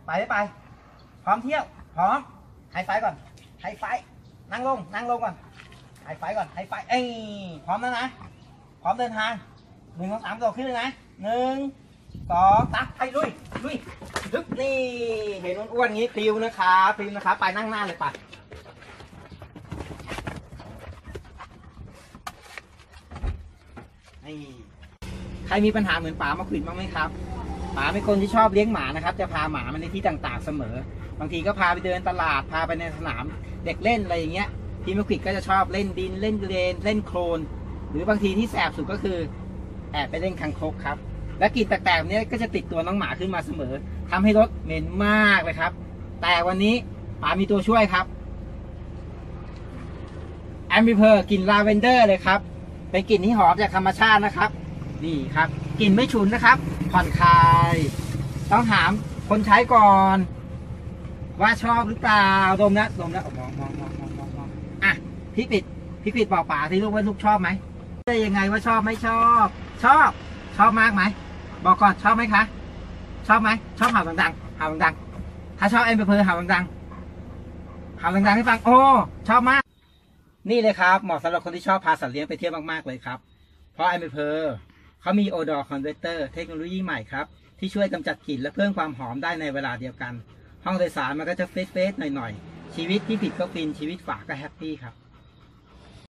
ไปไม่ไปพร้อมเที่ยวพร้อมไฮไฟก่อนไฮไฟนั่งลงก่อนไฮไฟก่อนไฮไฟเอ้ยพร้อมแล้วนะพร้อมเดินทาง1 2 3โดดขึ้นเลยนะ1 2 3ไปลุยทึบนี่เห็นอ้วนๆงี้พริ้วนะครับไปนั่งหน้าเลยป่ะใครมีปัญหาเหมือนป๋ามาขวิดบ้างไหมครับป๋าเป็นคนที่ชอบเลี้ยงหมานะครับจะพาหมามาในที่ต่างๆเสมอบางทีก็พาไปเดินตลาดพาไปในสนามเด็กเล่นอะไรอย่างเงี้ยพี่มาขวิดก็จะชอบเล่นดินเล่นเลนเล่นโคลนหรือบางทีที่แสบสุดก็คือแอบไปเล่นคังคกครับและกลิ่นแปลกๆแบบนี้ก็จะติดตัวน้องหมาขึ้นมาเสมอทำให้รถเหม็นมากเลยครับแต่วันนี้ป๋ามีตัวช่วยครับแอมบิเพอร์กลิ่นลาเวนเดอร์เลยครับเป็นกลิ่นที่หอมจากธรรมชาตินะครับนี่ครับกลิ่นไม่ฉุนนะครับผ่อนคลายต้องถามคนใช้ก่อนว่าชอบหรือเปล่าดมนะมองอ่ะพี่ปิดบอกป๋าที่ลูกว่าลูกชอบไหมได้ยังไงว่าชอบไม่ชอบชอบมากไหมบอกก่อนชอบไหมคะชอบไหมชอบเห่าดังถ้าชอบแอมเบอร์เห่าดังให้ฟังโอ้ชอบมากนี่เลยครับเหมาะสำหรับคนที่ชอบพาสัตว์เลี้ยงไปเที่ยวมากๆเลยครับเพราะแอมเบอร์เขามี Odor Converter เทคโนโลยีใหม่ครับที่ช่วยกำจัดกลิ่นและเพิ่มความหอมได้ในเวลาเดียวกันห้องโดยสารมันก็จะเฟสหน่อยชีวิตที่ผิดก็ฟินชีวิตฝาก็แฮปปี้ครับ